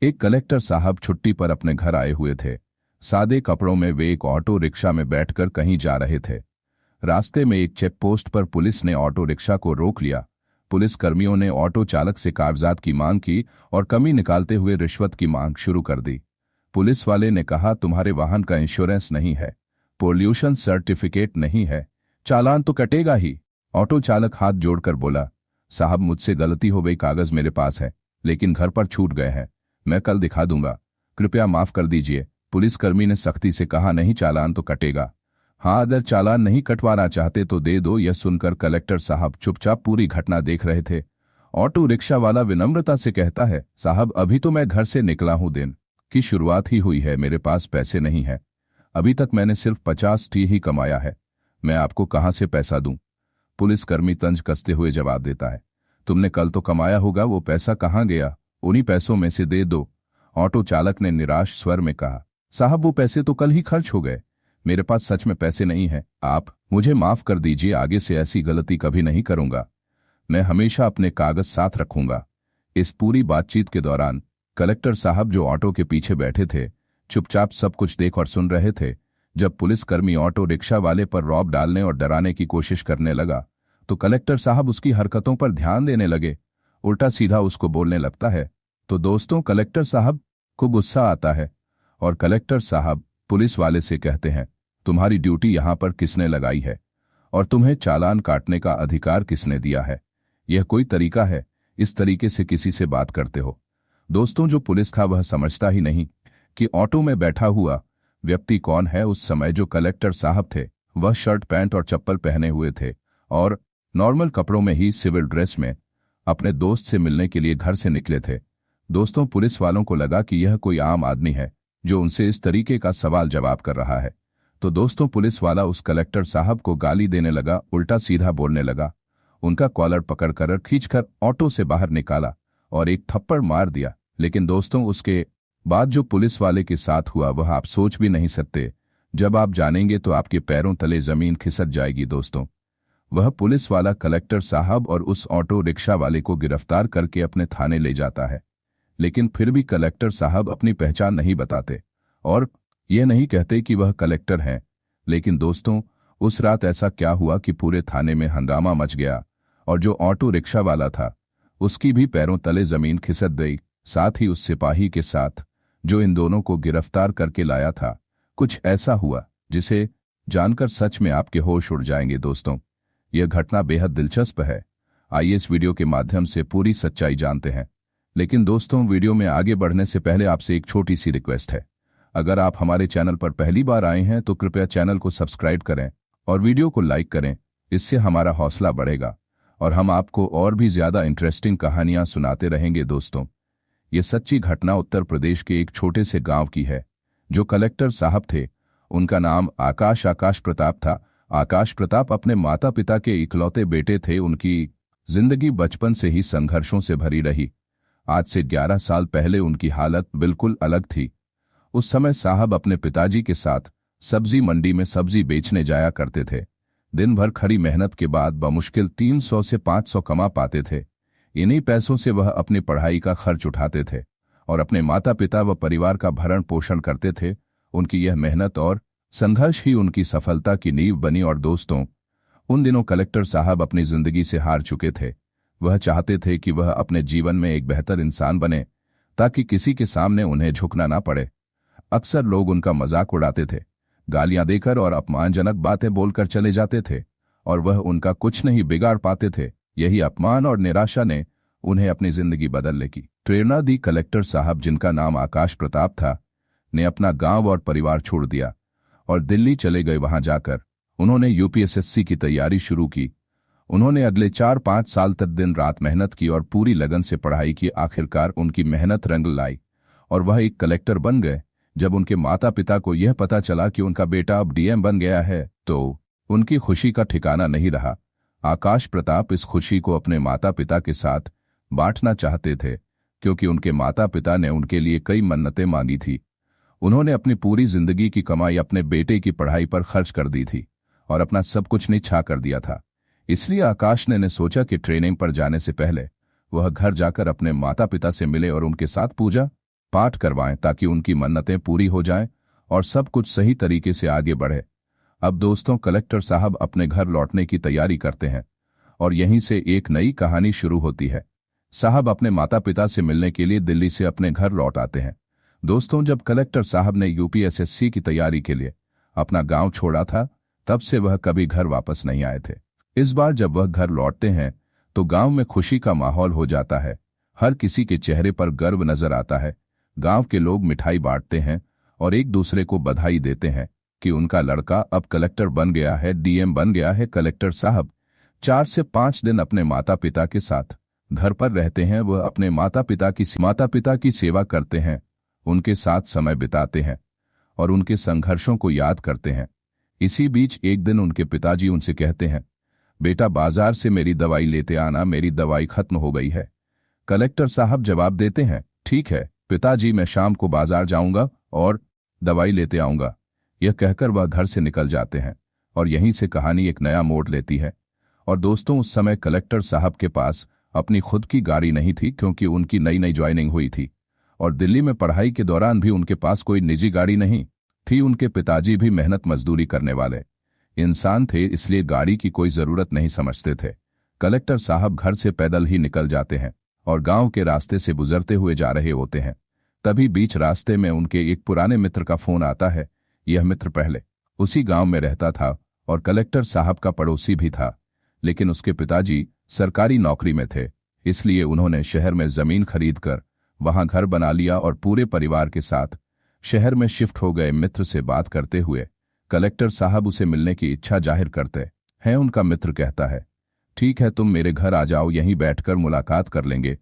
एक कलेक्टर साहब छुट्टी पर अपने घर आए हुए थे। सादे कपड़ों में वे एक ऑटो रिक्शा में बैठकर कहीं जा रहे थे। रास्ते में एक चेक पोस्ट पर पुलिस ने ऑटो रिक्शा को रोक लिया। पुलिस कर्मियों ने ऑटो चालक से कागजात की मांग की और कमी निकालते हुए रिश्वत की मांग शुरू कर दी। पुलिस वाले ने कहा, तुम्हारे वाहन का इंश्योरेंस नहीं है, पोल्यूशन सर्टिफिकेट नहीं है, चालान तो कटेगा ही। ऑटो चालक हाथ जोड़कर बोला, साहब मुझसे गलती हो गई, कागज मेरे पास है लेकिन घर पर छूट गए हैं, मैं कल दिखा दूंगा, कृपया माफ कर दीजिए। पुलिसकर्मी ने सख्ती से कहा, नहीं चालान तो कटेगा। हाँ, अगर चालान नहीं कटवाना चाहते तो दे दो। यह सुनकर कलेक्टर साहब चुपचाप पूरी घटना देख रहे थे। ऑटो रिक्शा वाला विनम्रता से कहता है, साहब अभी तो मैं घर से निकला हूं, दिन की शुरुआत ही हुई है, मेरे पास पैसे नहीं है, अभी तक मैंने सिर्फ 50 ही कमाया है, मैं आपको कहां से पैसा दूं। पुलिसकर्मी तंज कसते हुए जवाब देता है, तुमने कल तो कमाया होगा, वो पैसा कहां गया, उन्हीं पैसों में से दे दो। ऑटो चालक ने निराश स्वर में कहा, साहब वो पैसे तो कल ही खर्च हो गए, मेरे पास सच में पैसे नहीं हैं, आप मुझे माफ कर दीजिए, आगे से ऐसी गलती कभी नहीं करूंगा, मैं हमेशा अपने कागज साथ रखूंगा। इस पूरी बातचीत के दौरान कलेक्टर साहब जो ऑटो के पीछे बैठे थे चुपचाप सब कुछ देख और सुन रहे थे। जब पुलिसकर्मी ऑटो रिक्शा वाले पर रौब डालने और डराने की कोशिश करने लगा तो कलेक्टर साहब उसकी हरकतों पर ध्यान देने लगे, उल्टा सीधा उसको बोलने लगता है। तो दोस्तों, कलेक्टर साहब को गुस्सा आता है और कलेक्टर साहब पुलिस वाले से कहते हैं, तुम्हारी ड्यूटी यहां पर किसने लगाई है और तुम्हें चालान काटने का अधिकार किसने दिया है? यह कोई तरीका है इस तरीके से किसी से बात करते हो? दोस्तों, जो पुलिस था वह समझता ही नहीं कि ऑटो में बैठा हुआ व्यक्ति कौन है। उस समय जो कलेक्टर साहब थे वह शर्ट पैंट और चप्पल पहने हुए थे और नॉर्मल कपड़ों में ही सिविल ड्रेस में अपने दोस्त से मिलने के लिए घर से निकले थे। दोस्तों, पुलिस वालों को लगा कि यह कोई आम आदमी है जो उनसे इस तरीके का सवाल जवाब कर रहा है। तो दोस्तों, पुलिस वाला उस कलेक्टर साहब को गाली देने लगा, उल्टा सीधा बोलने लगा, उनका कॉलर पकड़कर खींचकर ऑटो से बाहर निकाला और एक थप्पड़ मार दिया। लेकिन दोस्तों, उसके बाद जो पुलिस वाले के साथ हुआ वह आप सोच भी नहीं सकते। जब आप जानेंगे तो आपके पैरों तले जमीन खिसक जाएगी। दोस्तों, वह पुलिस वाला कलेक्टर साहब और उस ऑटो रिक्शा वाले को गिरफ्तार करके अपने थाने ले जाता है, लेकिन फिर भी कलेक्टर साहब अपनी पहचान नहीं बताते और ये नहीं कहते कि वह कलेक्टर हैं। लेकिन दोस्तों, उस रात ऐसा क्या हुआ कि पूरे थाने में हंगामा मच गया और जो ऑटो रिक्शा वाला था उसकी भी पैरों तले जमीन खिसक गई, साथ ही उस सिपाही के साथ जो इन दोनों को गिरफ्तार करके लाया था। कुछ ऐसा हुआ जिसे जानकर सच में आपके होश उड़ जाएंगे। दोस्तों, यह घटना बेहद दिलचस्प है, आइए इस वीडियो के माध्यम से पूरी सच्चाई जानते हैं। लेकिन दोस्तों, वीडियो में आगे बढ़ने से पहले आपसे एक छोटी सी रिक्वेस्ट है, अगर आप हमारे चैनल पर पहली बार आए हैं तो कृपया चैनल को सब्सक्राइब करें और वीडियो को लाइक करें, इससे हमारा हौसला बढ़ेगा और हम आपको और भी ज्यादा इंटरेस्टिंग कहानियां सुनाते रहेंगे। दोस्तों, ये सच्ची घटना उत्तर प्रदेश के एक छोटे से गांव की है। जो कलेक्टर साहब थे उनका नाम आकाश प्रताप था। आकाश प्रताप अपने माता पिता के इकलौते बेटे थे। उनकी जिंदगी बचपन से ही संघर्षों से भरी रही। आज से 11 साल पहले उनकी हालत बिल्कुल अलग थी। उस समय साहब अपने पिताजी के साथ सब्जी मंडी में सब्जी बेचने जाया करते थे। दिन भर खड़ी मेहनत के बाद बमुश्किल 300 से 500 कमा पाते थे। इन्हीं पैसों से वह अपनी पढ़ाई का खर्च उठाते थे और अपने माता पिता व परिवार का भरण पोषण करते थे। उनकी यह मेहनत और संघर्ष ही उनकी सफलता की नींव बनी। और दोस्तों, उन दिनों कलेक्टर साहब अपनी जिंदगी से हार चुके थे। वह चाहते थे कि वह अपने जीवन में एक बेहतर इंसान बने ताकि किसी के सामने उन्हें झुकना ना पड़े। अक्सर लोग उनका मजाक उड़ाते थे, गालियां देकर और अपमानजनक बातें बोलकर चले जाते थे और वह उनका कुछ नहीं बिगाड़ पाते थे। यही अपमान और निराशा ने उन्हें अपनी जिंदगी बदलने की प्रेरणा दी। कलेक्टर साहब, जिनका नाम आकाश प्रताप था, ने अपना गांव और परिवार छोड़ दिया और दिल्ली चले गए। वहां जाकर उन्होंने यूपीएसएससी की तैयारी शुरू की। उन्होंने अगले 4-5 साल तक दिन रात मेहनत की और पूरी लगन से पढ़ाई की। आखिरकार उनकी मेहनत रंग लाई और वह एक कलेक्टर बन गए। जब उनके माता पिता को यह पता चला कि उनका बेटा अब डीएम बन गया है तो उनकी खुशी का ठिकाना नहीं रहा। आकाश प्रताप इस खुशी को अपने माता पिता के साथ बांटना चाहते थे क्योंकि उनके माता पिता ने उनके लिए कई मन्नतें मांगी थी। उन्होंने अपनी पूरी जिंदगी की कमाई अपने बेटे की पढ़ाई पर खर्च कर दी थी और अपना सब कुछ निछा कर दिया था। इसलिए आकाश ने सोचा कि ट्रेनिंग पर जाने से पहले वह घर जाकर अपने माता पिता से मिले और उनके साथ पूजा पाठ करवाएं ताकि उनकी मन्नतें पूरी हो जाएं और सब कुछ सही तरीके से आगे बढ़े। अब दोस्तों, कलेक्टर साहब अपने घर लौटने की तैयारी करते हैं और यहीं से एक नई कहानी शुरू होती है। साहब अपने माता पिता से मिलने के लिए दिल्ली से अपने घर लौट आते हैं। दोस्तों, जब कलेक्टर साहब ने यूपीएसएससी की तैयारी के लिए अपना गांव छोड़ा था, तब से वह कभी घर वापस नहीं आए थे। इस बार जब वह घर लौटते हैं तो गांव में खुशी का माहौल हो जाता है। हर किसी के चेहरे पर गर्व नजर आता है। गांव के लोग मिठाई बांटते हैं और एक दूसरे को बधाई देते हैं कि उनका लड़का अब कलेक्टर बन गया है, डीएम बन गया है। कलेक्टर साहब 4 से 5 दिन अपने माता पिता के साथ घर पर रहते हैं। वह अपने माता पिता की सेवा करते हैं, उनके साथ समय बिताते हैं और उनके संघर्षों को याद करते हैं। इसी बीच एक दिन उनके पिताजी उनसे कहते हैं, बेटा बाजार से मेरी दवाई लेते आना, मेरी दवाई खत्म हो गई है। कलेक्टर साहब जवाब देते हैं, ठीक है पिताजी, मैं शाम को बाजार जाऊंगा और दवाई लेते आऊंगा। यह कहकर वह घर से निकल जाते हैं और यहीं से कहानी एक नया मोड़ लेती है। और दोस्तों, उस समय कलेक्टर साहब के पास अपनी खुद की गाड़ी नहीं थी, क्योंकि उनकी नई नई ज्वाइनिंग हुई थी और दिल्ली में पढ़ाई के दौरान भी उनके पास कोई निजी गाड़ी नहीं थी। उनके पिताजी भी मेहनत मजदूरी करने वाले इंसान थे, इसलिए गाड़ी की कोई जरूरत नहीं समझते थे। कलेक्टर साहब घर से पैदल ही निकल जाते हैं और गांव के रास्ते से गुजरते हुए जा रहे होते हैं। तभी बीच रास्ते में उनके एक पुराने मित्र का फोन आता है। यह मित्र पहले उसी गांव में रहता था और कलेक्टर साहब का पड़ोसी भी था, लेकिन उसके पिताजी सरकारी नौकरी में थे, इसलिए उन्होंने शहर में जमीन खरीदकर वहां घर बना लिया और पूरे परिवार के साथ शहर में शिफ्ट हो गए। मित्र से बात करते हुए कलेक्टर साहब उसे मिलने की इच्छा जाहिर करते हैं। उनका मित्र कहता है, ठीक है तुम मेरे घर आ जाओ, यहीं बैठकर मुलाकात कर लेंगे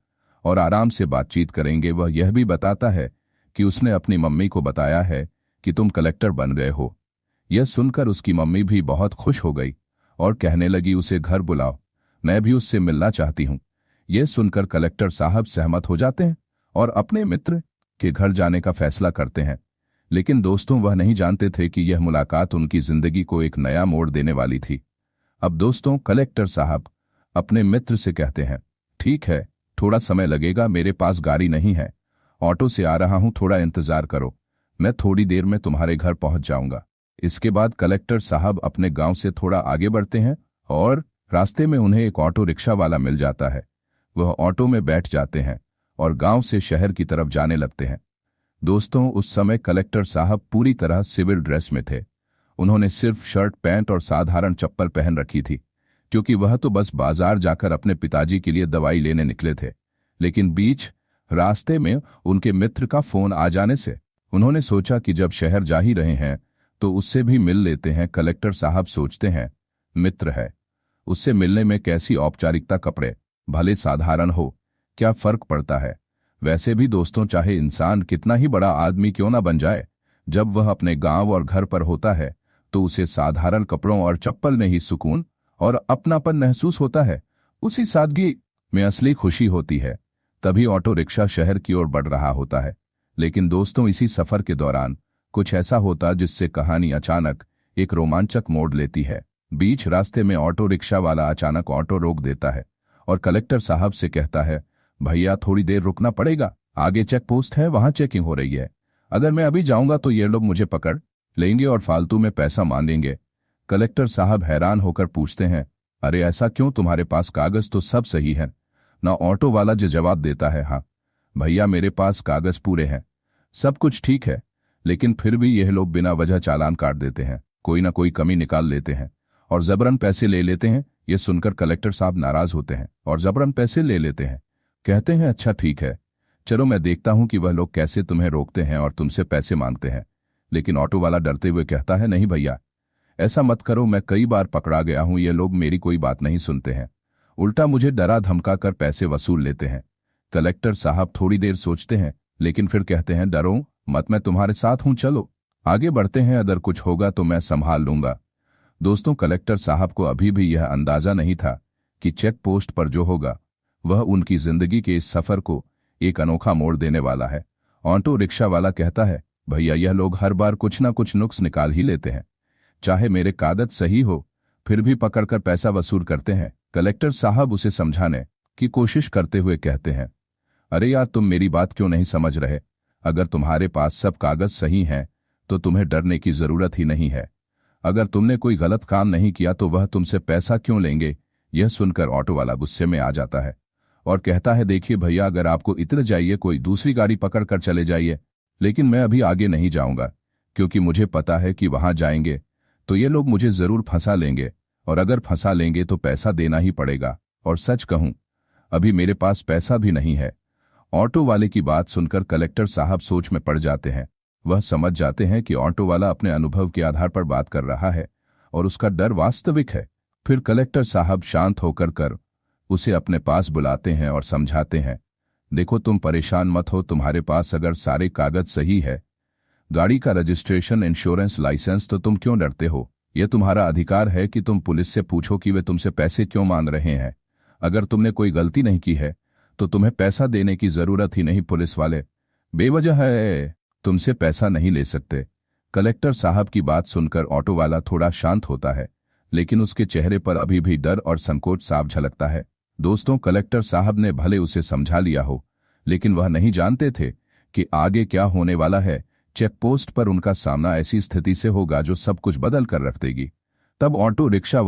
और आराम से बातचीत करेंगे। वह यह भी बताता है कि उसने अपनी मम्मी को बताया है कि तुम कलेक्टर बन गए हो। यह सुनकर उसकी मम्मी भी बहुत खुश हो गई और कहने लगी, उसे घर बुलाओ, मैं भी उससे मिलना चाहती हूं। यह सुनकर कलेक्टर साहब सहमत हो जाते हैं और अपने मित्र के घर जाने का फैसला करते हैं। लेकिन दोस्तों, वह नहीं जानते थे कि यह मुलाकात उनकी जिंदगी को एक नया मोड़ देने वाली थी। अब दोस्तों, कलेक्टर साहब अपने मित्र से कहते हैं, ठीक है थोड़ा समय लगेगा, मेरे पास गाड़ी नहीं है, ऑटो से आ रहा हूं, थोड़ा इंतजार करो, मैं थोड़ी देर में तुम्हारे घर पहुंच जाऊंगा। इसके बाद कलेक्टर साहब अपने गांव से थोड़ा आगे बढ़ते हैं और रास्ते में उन्हें एक ऑटो रिक्शा वाला मिल जाता है। वह ऑटो में बैठ जाते हैं और गांव से शहर की तरफ जाने लगते हैं। दोस्तों, उस समय कलेक्टर साहब पूरी तरह सिविल ड्रेस में थे। उन्होंने सिर्फ शर्ट पैंट और साधारण चप्पल पहन रखी थी, क्योंकि वह तो बस बाजार जाकर अपने पिताजी के लिए दवाई लेने निकले थे। लेकिन बीच रास्ते में उनके मित्र का फोन आ जाने से उन्होंने सोचा कि जब शहर जा ही रहे हैं तो उससे भी मिल लेते हैं। कलेक्टर साहब सोचते हैं, मित्र है, उससे मिलने में कैसी औपचारिकता, कपड़े भले साधारण हो, क्या फर्क पड़ता है। वैसे भी दोस्तों, चाहे इंसान कितना ही बड़ा आदमी क्यों ना बन जाए, जब वह अपने गांव और घर पर होता है तो उसे साधारण कपड़ों और चप्पल में ही सुकून और अपनापन महसूस होता है। उसी सादगी में असली खुशी होती है। तभी ऑटो रिक्शा शहर की ओर बढ़ रहा होता है। लेकिन दोस्तों, इसी सफर के दौरान कुछ ऐसा होता जिससे कहानी अचानक एक रोमांचक मोड़ लेती है। बीच रास्ते में ऑटो रिक्शा वाला अचानक ऑटो रोक देता है और कलेक्टर साहब से कहता है, भैया थोड़ी देर रुकना पड़ेगा, आगे चेक पोस्ट है, वहां चेकिंग हो रही है। अगर मैं अभी जाऊंगा तो ये लोग मुझे पकड़ लेंगे और फालतू में पैसा मांगेंगे। कलेक्टर साहब हैरान होकर पूछते हैं, अरे ऐसा क्यों, तुम्हारे पास कागज तो सब सही है ना। ऑटो वाला जो जवाब देता है, हाँ भैया मेरे पास कागज पूरे हैं, सब कुछ ठीक है, लेकिन फिर भी यह लोग बिना वजह चालान काट देते हैं, कोई ना कोई कमी निकाल लेते हैं और जबरन पैसे ले लेते हैं। यह सुनकर कलेक्टर साहब नाराज होते हैं और जबरन पैसे ले लेते हैं। कहते हैं, अच्छा ठीक है, चलो मैं देखता हूं कि वह लोग कैसे तुम्हें रोकते हैं और तुमसे पैसे मांगते हैं। लेकिन ऑटो वाला डरते हुए कहता है, नहीं भैया ऐसा मत करो, मैं कई बार पकड़ा गया हूं, ये लोग मेरी कोई बात नहीं सुनते हैं, उल्टा मुझे डरा धमका कर पैसे वसूल लेते हैं। कलेक्टर साहब थोड़ी देर सोचते हैं, लेकिन फिर कहते हैं, डरो मत, मैं तुम्हारे साथ हूं, चलो आगे बढ़ते हैं, अगर कुछ होगा तो मैं संभाल लूंगा। दोस्तों, कलेक्टर साहब को अभी भी यह अंदाजा नहीं था कि चेक पोस्ट पर जो होगा वह उनकी जिंदगी के इस सफर को एक अनोखा मोड़ देने वाला है। ऑटो रिक्शा वाला कहता है, भैया यह लोग हर बार कुछ ना कुछ नुक्स निकाल ही लेते हैं, चाहे मेरे कागज सही हो फिर भी पकड़कर पैसा वसूल करते हैं। कलेक्टर साहब उसे समझाने की कोशिश करते हुए कहते हैं, अरे यार तुम मेरी बात क्यों नहीं समझ रहे, अगर तुम्हारे पास सब कागज सही हैं तो तुम्हें डरने की जरूरत ही नहीं है। अगर तुमने कोई गलत काम नहीं किया तो वह तुमसे पैसा क्यों लेंगे। यह सुनकर ऑटो वाला गुस्से में आ जाता है और कहता है, देखिए भैया, अगर आपको इतर जाइए कोई दूसरी गाड़ी पकड़ कर चले जाइए, लेकिन मैं अभी आगे नहीं जाऊंगा, क्योंकि मुझे पता है कि वहां जाएंगे तो ये लोग मुझे जरूर फंसा लेंगे, और अगर फंसा लेंगे तो पैसा देना ही पड़ेगा। और सच कहूं, अभी मेरे पास पैसा भी नहीं है। ऑटो वाले की बात सुनकर कलेक्टर साहब सोच में पड़ जाते हैं। वह समझ जाते हैं कि ऑटो वाला अपने अनुभव के आधार पर बात कर रहा है और उसका डर वास्तविक है। फिर कलेक्टर साहब शांत होकर उसे अपने पास बुलाते हैं और समझाते हैं, देखो तुम परेशान मत हो, तुम्हारे पास अगर सारे कागज सही है, गाड़ी का रजिस्ट्रेशन, इंश्योरेंस, लाइसेंस, तो तुम क्यों डरते हो। यह तुम्हारा अधिकार है कि तुम पुलिस से पूछो कि वे तुमसे पैसे क्यों मांग रहे हैं। अगर तुमने कोई गलती नहीं की है तो तुम्हें पैसा देने की जरूरत ही नहीं। पुलिस वाले बेवजह है तुमसे पैसा नहीं ले सकते। कलेक्टर साहब की बात सुनकर ऑटो वाला थोड़ा शांत होता है, लेकिन उसके चेहरे पर अभी भी डर और संकोच साफ झलकता है। दोस्तों, कलेक्टर साहब ने भले उसे समझा लिया हो, लेकिन वह नहीं जानते थे कि आगे क्या होने वाला है। चेक पोस्ट पर उनका सामना ऐसी स्थिति से होगा जो सब कुछ बदल कर रख देगी। तब ऑटो रिक्शा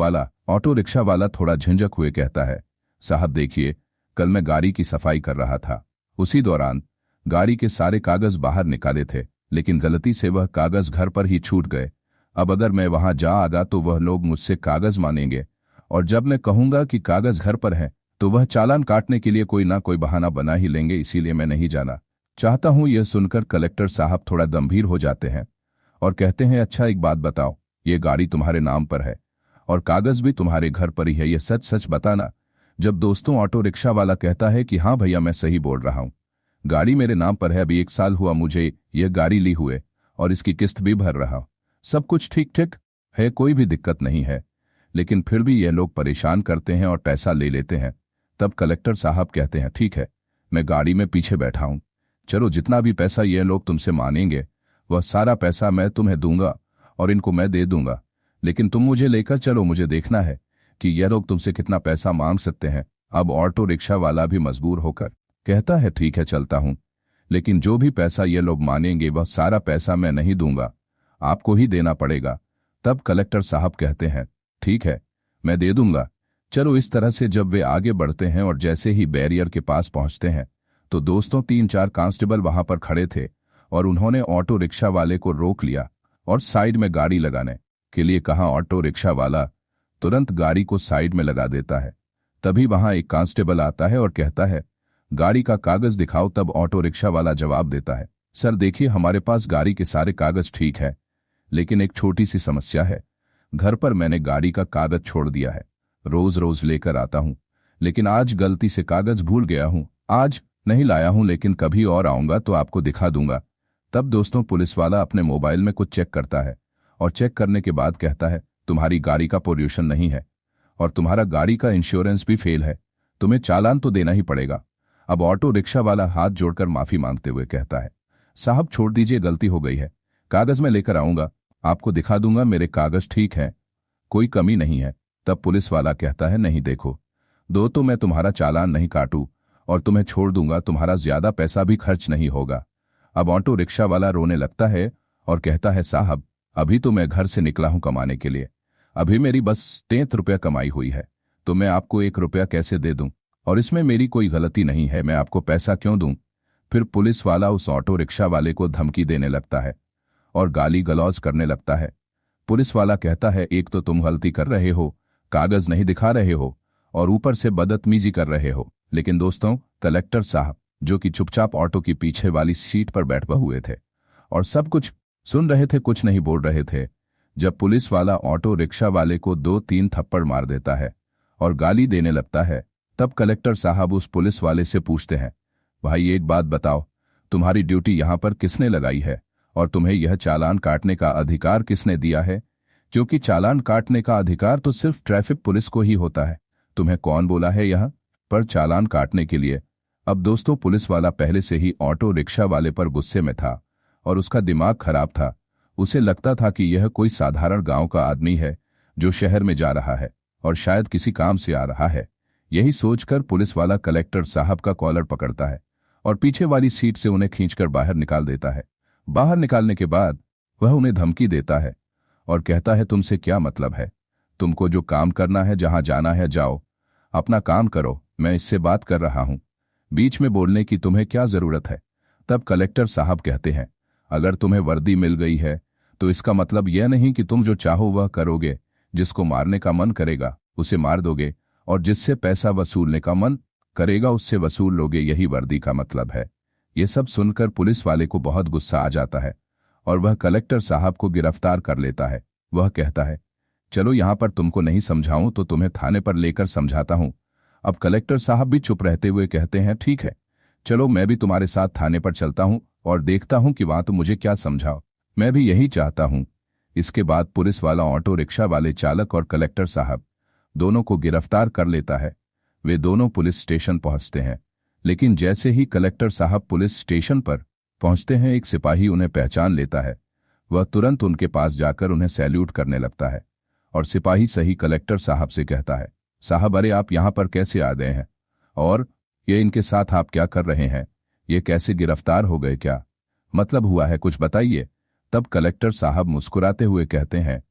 वाला थोड़ा झिझक हुए कहता है, साहब देखिए, कल मैं गाड़ी की सफाई कर रहा था, उसी दौरान गाड़ी के सारे कागज बाहर निकाले थे, लेकिन गलती से वह कागज घर पर ही छूट गए। अब अगर मैं वहां जा आगा तो वह लोग मुझसे कागज मांगेंगे, और जब मैं कहूंगा कि कागज घर पर है तो वह चालान काटने के लिए कोई ना कोई बहाना बना ही लेंगे, इसीलिए मैं नहीं जाना चाहता हूं। यह सुनकर कलेक्टर साहब थोड़ा गंभीर हो जाते हैं और कहते हैं, अच्छा एक बात बताओ, ये गाड़ी तुम्हारे नाम पर है और कागज भी तुम्हारे घर पर ही है, ये सच सच बताना। जब दोस्तों ऑटो रिक्शा वाला कहता है कि हाँ भैया, मैं सही बोल रहा हूं, गाड़ी मेरे नाम पर है, अभी 1 साल हुआ मुझे यह गाड़ी ली हुए और इसकी किस्त भी भर रहा हूं, सब कुछ ठीक ठीक है, कोई भी दिक्कत नहीं है, लेकिन फिर भी यह लोग परेशान करते हैं और पैसा ले लेते हैं। तब कलेक्टर साहब कहते हैं, ठीक है, मैं गाड़ी में पीछे बैठा हूं, चलो जितना भी पैसा ये लोग तुमसे मांगेंगे वह सारा पैसा मैं तुम्हें दूंगा और इनको मैं दे दूंगा, लेकिन तुम मुझे लेकर चलो, मुझे देखना है कि यह लोग तुमसे कितना पैसा मांग सकते हैं। अब ऑटो रिक्शा वाला भी मजबूर होकर कहता है, ठीक है चलता हूं, लेकिन जो भी पैसा ये लोग मांगेंगे वह सारा पैसा मैं नहीं दूंगा, आपको ही देना पड़ेगा। तब कलेक्टर साहब कहते हैं, ठीक है, मैं दे दूंगा। चलो। इस तरह से जब वे आगे बढ़ते हैं और जैसे ही बैरियर के पास पहुंचते हैं तो दोस्तों 3-4 कांस्टेबल वहां पर खड़े थे और उन्होंने ऑटो रिक्शा वाले को रोक लिया और साइड में गाड़ी लगाने के लिए कहा। ऑटो रिक्शा वाला तुरंत गाड़ी को साइड में लगा देता है। तभी वहां एक कांस्टेबल आता है और कहता है, गाड़ी का कागज दिखाओ। तब ऑटो रिक्शा वाला जवाब देता है, सर देखिए, हमारे पास गाड़ी के सारे कागज ठीक है, लेकिन एक छोटी सी समस्या है, घर पर मैंने गाड़ी का कागज छोड़ दिया है, रोज रोज लेकर आता हूं, लेकिन आज गलती से कागज भूल गया हूं, आज नहीं लाया हूं, लेकिन कभी और आऊंगा तो आपको दिखा दूंगा। तब दोस्तों पुलिस वाला अपने मोबाइल में कुछ चेक करता है और चेक करने के बाद कहता है, तुम्हारी गाड़ी का पोल्यूशन नहीं है और तुम्हारा गाड़ी का इंश्योरेंस भी फेल है, तुम्हें चालान तो देना ही पड़ेगा। अब ऑटो रिक्शा वाला हाथ जोड़कर माफी मांगते हुए कहता है, साहब छोड़ दीजिए, गलती हो गई है, कागज मैं लेकर आऊंगा, आपको दिखा दूंगा, मेरे कागज ठीक हैं, कोई कमी नहीं है। तब पुलिस वाला कहता है, नहीं देखो दो तो मैं तुम्हारा चालान नहीं काटूं और तुम्हें छोड़ दूंगा, तुम्हारा ज्यादा पैसा भी खर्च नहीं होगा। अब ऑटो रिक्शा वाला रोने लगता है और कहता है, साहब अभी तो मैं घर से निकला हूं कमाने के लिए, अभी मेरी बस 33 रुपया कमाई हुई है, तो मैं आपको 1 रुपया कैसे दे दूं, और इसमें मेरी कोई गलती नहीं है, मैं आपको पैसा क्यों दूं। फिर पुलिस वाला उस ऑटो रिक्शा वाले को धमकी देने लगता है और गाली गलौज करने लगता है। पुलिस वाला कहता है, एक तो तुम गलती कर रहे हो, कागज नहीं दिखा रहे हो और ऊपर से बदतमीजी कर रहे हो। लेकिन दोस्तों कलेक्टर साहब, जो कि चुपचाप ऑटो की पीछे वाली सीट पर बैठे हुए थे और सब कुछ सुन रहे थे, कुछ नहीं बोल रहे थे। जब पुलिस वाला ऑटो रिक्शा वाले को 2-3 थप्पड़ मार देता है और गाली देने लगता है, तब कलेक्टर साहब उस पुलिस वाले से पूछते हैं, भाई एक बात बताओ, तुम्हारी ड्यूटी यहां पर किसने लगाई है और तुम्हें यह चालान काटने का अधिकार किसने दिया है, क्योंकि चालान काटने का अधिकार तो सिर्फ ट्रैफिक पुलिस को ही होता है, तुम्हें कौन बोला है यहां पर चालान काटने के लिए। अब दोस्तों पुलिस वाला पहले से ही ऑटो रिक्शा वाले पर गुस्से में था और उसका दिमाग खराब था, उसे लगता था कि यह कोई साधारण गांव का आदमी है जो शहर में जा रहा है और शायद किसी काम से आ रहा है। यही सोचकर पुलिस वाला कलेक्टर साहब का कॉलर पकड़ता है और पीछे वाली सीट से उन्हें खींचकर बाहर निकाल देता है। बाहर निकालने के बाद वह उन्हें धमकी देता है और कहता है, तुमसे क्या मतलब है? तुमको जो काम करना है, जहां जाना है जाओ, अपना काम करो, मैं इससे बात कर रहा हूं। बीच में बोलने की तुम्हें क्या जरूरत है? तब कलेक्टर साहब कहते हैं, अगर तुम्हें वर्दी मिल गई है तो इसका मतलब यह नहीं कि तुम जो चाहो वह करोगे। जिसको मारने का मन करेगा उसे मार दोगे, और जिससे पैसा वसूलने का मन करेगा उससे वसूल लोगे, यही वर्दी का मतलब है। ये सब सुनकर पुलिस वाले को बहुत गुस्सा आ जाता है और वह कलेक्टर साहब को गिरफ्तार कर लेता है। वह कहता है, चलो यहां पर तुमको नहीं समझाऊं तो तुम्हें थाने पर लेकर समझाता हूं। अब कलेक्टर साहब भी चुप रहते हुए कहते हैं, ठीक है, चलो मैं भी तुम्हारे साथ थाने पर चलता हूं और देखता हूं कि वहां तुम मुझे क्या समझाओ। मैं भी यही चाहता हूं। इसके बाद पुलिस वाला ऑटो रिक्शा वाले चालक और कलेक्टर साहब दोनों को गिरफ्तार कर लेता है। वे दोनों पुलिस स्टेशन पहुंचते हैं, लेकिन जैसे ही कलेक्टर साहब पुलिस स्टेशन पर पहुंचते हैं, एक सिपाही उन्हें पहचान लेता है। वह तुरंत उनके पास जाकर उन्हें सैल्यूट करने लगता है और सिपाही सही कलेक्टर साहब से कहता है, साहब अरे आप यहां पर कैसे आ गए हैं? और ये इनके साथ आप क्या कर रहे हैं? ये कैसे गिरफ्तार हो गए? क्या मतलब हुआ है, कुछ बताइए। तब कलेक्टर साहब मुस्कुराते हुए कहते हैं,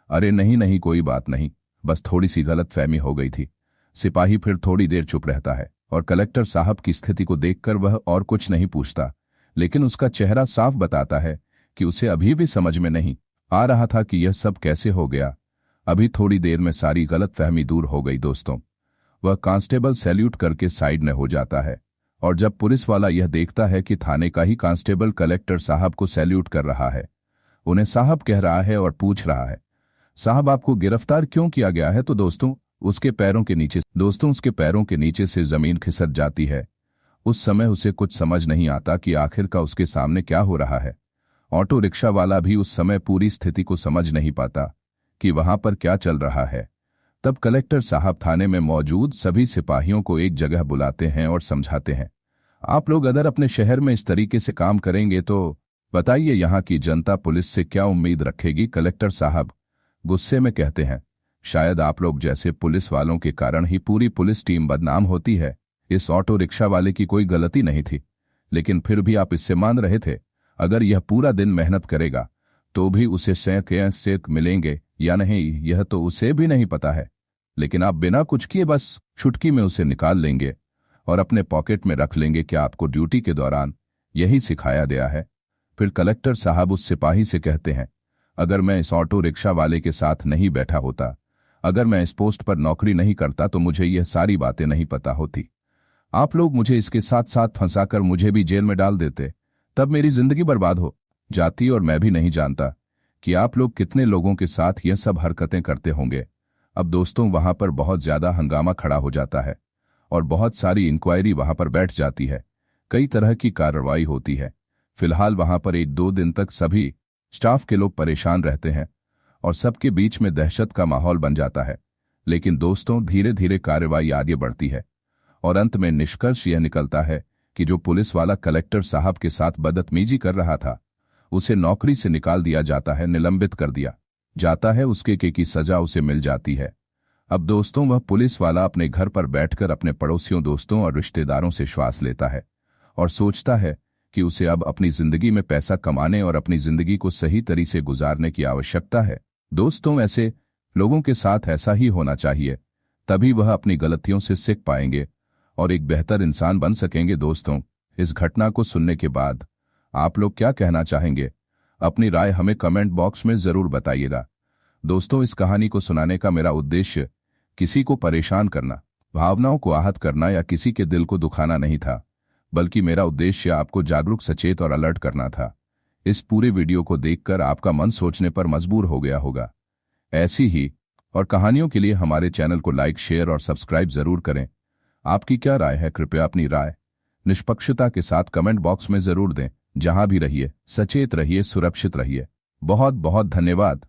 अरे नहीं नहीं, कोई बात नहीं, बस थोड़ी सी गलतफहमी हो गई थी। सिपाही फिर थोड़ी देर चुप रहता है और कलेक्टर साहब की स्थिति को देखकर वह और कुछ नहीं पूछता, लेकिन उसका चेहरा साफ बताता है कि उसे अभी भी समझ में नहीं आ रहा था कि यह सब कैसे हो गया। अभी थोड़ी देर में सारी गलतफहमी दूर हो गई दोस्तों। वह कांस्टेबल सैल्यूट करके साइड में हो जाता है और जब पुलिस वाला यह देखता है कि थाने का ही कांस्टेबल कलेक्टर साहब को सैल्यूट कर रहा है, उन्हें साहब कह रहा है और पूछ रहा है, साहब आपको गिरफ्तार क्यों किया गया है? तो दोस्तों उसके पैरों के नीचे से जमीन खिसक जाती है। उस समय उसे कुछ समझ नहीं आता कि आखिर का उसके सामने क्या हो रहा है। ऑटो रिक्शा वाला भी उस समय पूरी स्थिति को समझ नहीं पाता कि वहां पर क्या चल रहा है। तब कलेक्टर साहब थाने में मौजूद सभी सिपाहियों को एक जगह बुलाते हैं और समझाते हैं, आप लोग अगर अपने शहर में इस तरीके से काम करेंगे तो बताइए यहाँ की जनता पुलिस से क्या उम्मीद रखेगी? कलेक्टर साहब गुस्से में कहते हैं, शायद आप लोग जैसे पुलिस वालों के कारण ही पूरी पुलिस टीम बदनाम होती है। इस ऑटो रिक्शा वाले की कोई गलती नहीं थी, लेकिन फिर भी आप इससे मान रहे थे। अगर यह पूरा दिन मेहनत करेगा तो भी उसे सेक मिलेंगे या नहीं, यह तो उसे भी नहीं पता है, लेकिन आप बिना कुछ किए बस चुटकी में उसे निकाल लेंगे और अपने पॉकेट में रख लेंगे। क्या आपको ड्यूटी के दौरान यही सिखाया गया है? फिर कलेक्टर साहब उस सिपाही से कहते हैं, अगर मैं इस ऑटो रिक्शा वाले के साथ नहीं बैठा होता, अगर मैं इस पोस्ट पर नौकरी नहीं करता तो मुझे यह सारी बातें नहीं पता होती। आप लोग मुझे इसके साथ साथ फंसाकर मुझे भी जेल में डाल देते, तब मेरी जिंदगी बर्बाद हो जाती और मैं भी नहीं जानता कि आप लोग कितने लोगों के साथ यह सब हरकतें करते होंगे। अब दोस्तों वहां पर बहुत ज्यादा हंगामा खड़ा हो जाता है और बहुत सारी इंक्वायरी वहां पर बैठ जाती है। कई तरह की कार्रवाई होती है। फिलहाल वहां पर 1-2 दिन तक सभी स्टाफ के लोग परेशान रहते हैं और सबके बीच में दहशत का माहौल बन जाता है। लेकिन दोस्तों धीरे धीरे कार्रवाई आगे बढ़ती है और अंत में निष्कर्ष यह निकलता है कि जो पुलिस वाला कलेक्टर साहब के साथ बदतमीजी कर रहा था उसे नौकरी से निकाल दिया जाता है, निलंबित कर दिया जाता है, उसके की सजा उसे मिल जाती है। अब दोस्तों वह पुलिस वाला अपने घर पर बैठकर अपने पड़ोसियों, दोस्तों और रिश्तेदारों से श्वास लेता है और सोचता है कि उसे अब अपनी जिंदगी में पैसा कमाने और अपनी जिंदगी को सही तरीके से गुजारने की आवश्यकता है। दोस्तों ऐसे लोगों के साथ ऐसा ही होना चाहिए, तभी वह अपनी गलतियों से सीख पाएंगे और एक बेहतर इंसान बन सकेंगे। दोस्तों इस घटना को सुनने के बाद आप लोग क्या कहना चाहेंगे? अपनी राय हमें कमेंट बॉक्स में जरूर बताइएगा। दोस्तों इस कहानी को सुनाने का मेरा उद्देश्य किसी को परेशान करना, भावनाओं को आहत करना या किसी के दिल को दुखाना नहीं था, बल्कि मेरा उद्देश्य आपको जागरूक, सचेत और अलर्ट करना था। इस पूरे वीडियो को देखकर आपका मन सोचने पर मजबूर हो गया होगा। ऐसी ही और कहानियों के लिए हमारे चैनल को लाइक, शेयर और सब्सक्राइब जरूर करें। आपकी क्या राय है? कृपया अपनी राय निष्पक्षता के साथ कमेंट बॉक्स में जरूर दें। जहां भी रहिए सचेत रहिए, सुरक्षित रहिए। बहुत बहुत धन्यवाद।